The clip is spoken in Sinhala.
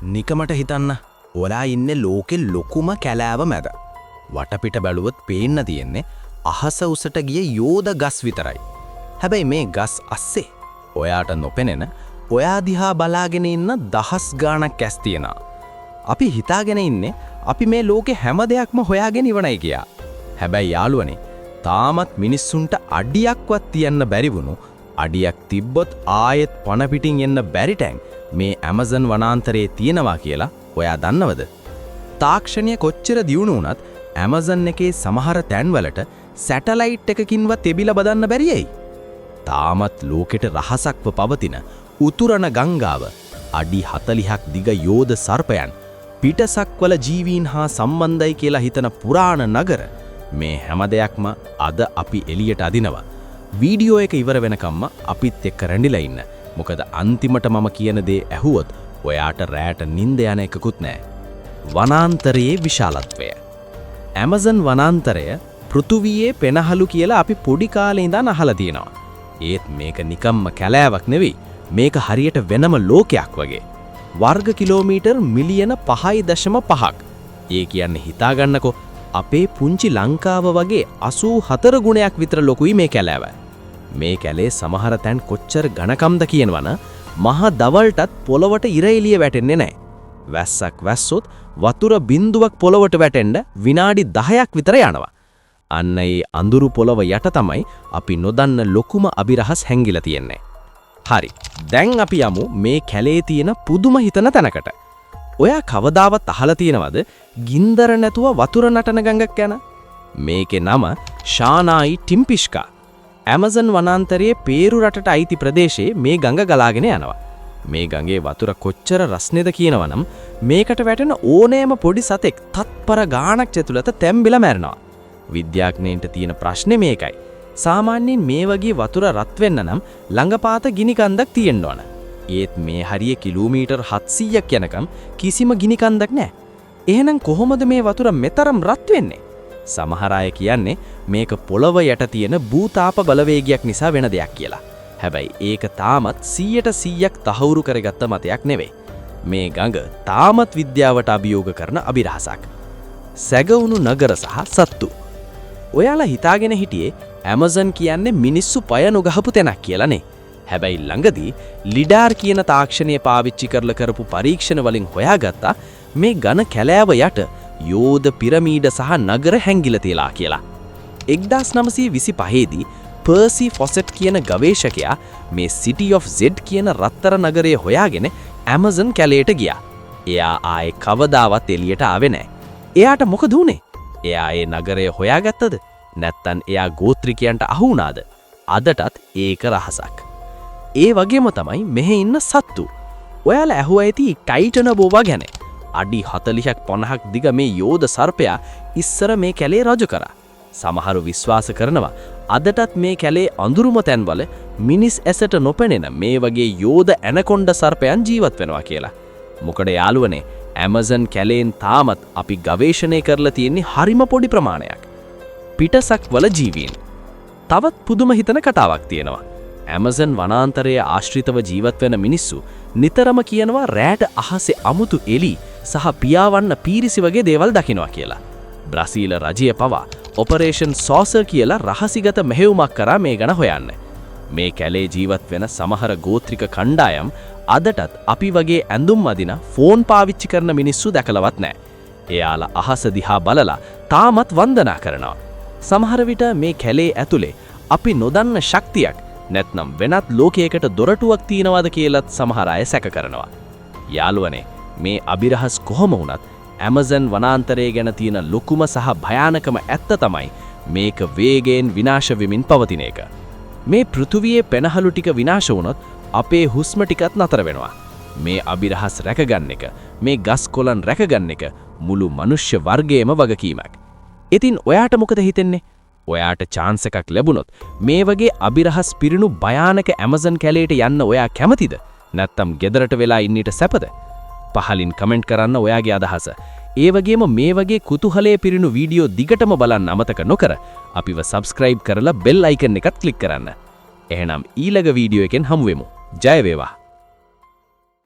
නිකමට හිතන්න ඔලා ඉන්නේ ලෝකෙ ලොකුම කැලෑව මැද. වටපිට බැලුවොත් පේන්න තියෙන්නේ අහස උසට ගිය යෝධ ගස් විතරයි. හැබැයි මේ ගස් අස්සේ ඔයාට නොපෙනෙන ඔයා දිහා බලාගෙන ඉන්න දහස් ගාණක් ඇස් තියෙනවා. අපි හිතාගෙන ඉන්නේ අපි මේ ලෝකේ හැම දෙයක්ම හොයාගෙන ඉවරයි කියා. හැබැයි යාළුවනේ තාමත් මිනිස්සුන්ට අඩියක්වත් තියන්න බැරි වුණු අඩියක් තිබ්බොත් ආයෙත් පණ පිටින් එන්න බැරි ටැංක් මේ ඇමසන් වනාන්තරයේ තියෙනවා කියලා ඔයා දන්නවද? තාක්ෂණය කොච්චර දියුණු වුණත් ඇමසන් එකේ සමහර තැන්වලට සැටලයිට් එකකින්වත් එබිලා බදන්න බැරියයි. තාමත් ලෝකෙට රහසක්ව පවතින උතුරන ගංගාව, අඩි 40ක් දිග යෝධ සර්පයන්, පිටසක්වල ජීවීන් හා සම්බන්ධයි කියලා හිතන පුරාණ නගර මේ හැම දෙයක්ම අද අපි එළියට අදිනවා. වීඩියෝ එක ඉවර වෙනකම්ම අපිත් එක්ක රැඳිලා ඉන්න. මොකද අන්තිමට මම කියන දේ ඇහුවොත් ඔයාට රැට නිින්ද යන එකකුත් නැහැ. වනාන්තරයේ විශාලත්වය. ඇමසන් වනාන්තරය පෘථුවියේ පෙනහළු කියලා අපි පොඩි කාලේ ඉඳන් අහලා තියෙනවා. ඒත් මේක නිකම්ම කැලෑවක් නෙවෙයි. මේක හරියට වෙනම ලෝකයක් වගේ. වර්ග කිලෝමීටර් මිලියන 5.5ක්. ඒ කියන්නේ හිතාගන්නකෝ අපේ පුංචි ලංකාව වගේ 84 ගුණයක් විතර ලොකුයි මේ කැලෑව. මේ කැලේ සමහර තැන් කොච්චර ඝනකම්ද කියනවන මහා දවල්ටත් පොළවට ඉර එළිය වැටෙන්නේ නැහැ. වැස්සක් වැස්සොත් වතුර බින්දුවක් පොළවට වැටෙන්න විනාඩි 10ක් විතර යනවා. අන්න ඒ අඳුරු පොළව යට තමයි අපි නොදන්න ලොකුම අභිරහස් හැංගිලා තියෙන්නේ. හරි. දැන් අපි යමු මේ කැලේ තියෙන පුදුම හිතන තැනකට. ඔයා කවදාවත් අහලා තියෙනවද ගින්දර නැතුව වතුර නටන ගඟක් ගැන? මේකේ නම ශානායි ටිම්පිෂ්කා. ඇමසන් වනාන්තරයේ පේරු රටට අයිති ප්‍රදේශයේ මේ ගඟ ගලාගෙන යනවා. මේ ගඟේ වතුර කොච්චර රස්නේද කියනවනම් මේකට වැටෙන ඕනෑම පොඩි සතෙක් තත්පර ගාණක් ඇතුළත තැම්බිලා මැරෙනවා. විද්‍යාඥයින්ට තියෙන ප්‍රශ්නේ මේකයි. සාමාන්‍යයෙන් මේ වගේ වතුර රත් වෙන්න නම් ළඟපාත ගිනි කන්දක් තියෙන්න ඕන. ඒත් මේ හරිය කිලෝමීටර් 700ක් යනකම් කිසිම ගිනි කන්දක් නැහැ. එහෙනම් කොහොමද මේ වතුර මෙතරම් රත් වෙන්නේ? සමහර අය කියන්නේ මේක පොළව යට තියෙන භූතාප බලවේගයක් නිසා වෙන දෙයක් කියලා. හැබැයි ඒක තාමත් 100%ක් තහවුරු කරගත්ත මතයක් නෙවෙයි. මේ ගඟ තාමත් විද්‍යාවට අභියෝග කරන අභිරහසක්. සැගවුණු නගර සහ සත්තු. ඔයාලා හිතාගෙන හිටියේ ඇමසන් කියන්නේ මිනිස්සු පය නොගහපු තැනක් කියලානේ. හැබැයි ළඟදී ලිඩාර් කියන තාක්ෂණය පාවිච්චි කරලා කරපු පරීක්ෂණ වලින් හොයාගත්තා මේ ඝන කැලෑව යට යෝධ පිරමීඩ සහ නගර හැංගිලා තියලා කියලා. 1925 දී පර්සි ෆොසෙට් කියන ගවේෂකයා මේ සිටි ඔෆ් Z කියන රත්තර නගරය හොයාගෙන ඇමසන් කැලේට ගියා. එයා ආයේ කවදාවත් එළියට ආවේ නැහැ. එයාට මොකද වුනේ? එයා ඒ නගරය හොයාගත්තද? නැත්තම් එයා ගෝත්‍රිකයන්ට අහු වුණාද? අදටත් ඒක රහසක්. ඒ වගේම තමයි මෙහෙ ඉන්න සත්තු. ඔයාලා ඇහුවා ඇති ටයිටන බෝවා ගැන. අඩි 40ක් 50ක් දිග මේ යෝධ සර්පයා ඉස්සර මේ කැලේ රජ කරා. සමහරු විශ්වාස කරනවා අදටත් මේ කැලේ අඳුරුම තැන්වල මිනිස් ඇසට නොපෙනෙන මේ වගේ යෝධ ඇනකොන්ඩ සර්පයන් ජීවත් වෙනවා කියලා. මොකද යාළුවනේ ඇමසන් කැලේන් තාමත් අපි ගවේෂණය කරලා තියෙන්නේ හරිම පොඩි ප්‍රමාණයක්. පිටසක්වල ජීවීන්. තවත් පුදුම හිතන කතාවක් තියෙනවා. ඇමසන් වනාන්තරයේ ආශ්‍රිතව ජීවත් වෙන මිනිස්සු නිතරම කියනවා රැට අහසේ අමුතු එලි සහ පියාවන්න පීරිසි වගේ දේවල් දකින්නවා කියලා. බ්‍රසීල රජය පවා ඔපරේෂන් සෝසර් කියලා රහසිගත මෙහෙයුමක් කරා මේ ගැන හොයන්න. මේ කැලේ ජීවත් වෙන සමහර ගෝත්‍රික කණ්ඩායම් අදටත් අපි වගේ ඇඳුම් අදින ෆෝන් පාවිච්චි කරන මිනිස්සු දැකලවත් නැහැ. එයාලා අහස දිහා බලලා තාමත් වන්දනා කරනවා. සමහර විට මේ කැලේ ඇතුලේ අපි නොදන්න ශක්තියක් නැත්නම් වෙනත් ලෝකයකට දොරටුවක් තියනවාද කියලත් සමහර අය සැක කරනවා. යාළුවනේ මේ අභිරහස් කොහොම වුණත් ඇමසන් වනාන්තරය ගැන තියෙන ලොකුම සහ භයානකම ඇත්ත තමයි මේක වේගයෙන් විනාශ වෙමින් පවතින එක. මේ පෘථුවියේ පෙනහළු ටික විනාශ වුණොත් අපේ හුස්ම ටිකත් නතර වෙනවා. මේ අභිරහස් රැකගන්න එක, මේ ගස් කොළන් රැකගන්න එක මුළු මනුෂ්‍ය වර්ගයේම වගකීමක්. ඉතින් ඔයාට මොකද හිතෙන්නේ? ඔයාට chance එකක් ලැබුණොත් මේ වගේ අභිරහස් පිරිණු භයානක ඇමසන් කැලේට යන්න ඔයා කැමතිද? නැත්නම් ගෙදරට වෙලා ඉන්නට සැපද? පහලින් කමෙන්ට් කරන්න ඔයාගේ අදහස. ඒ වගේම මේ වගේ කුතුහලයේ පිරිණු වීඩියෝ දිගටම බලන්න අමතක නොකර අපිව subscribe කරලා bell icon එකත් click කරන්න. එහෙනම් ඊළඟ වීඩියෝ එකෙන් හමු වෙමු. ජය වේවා.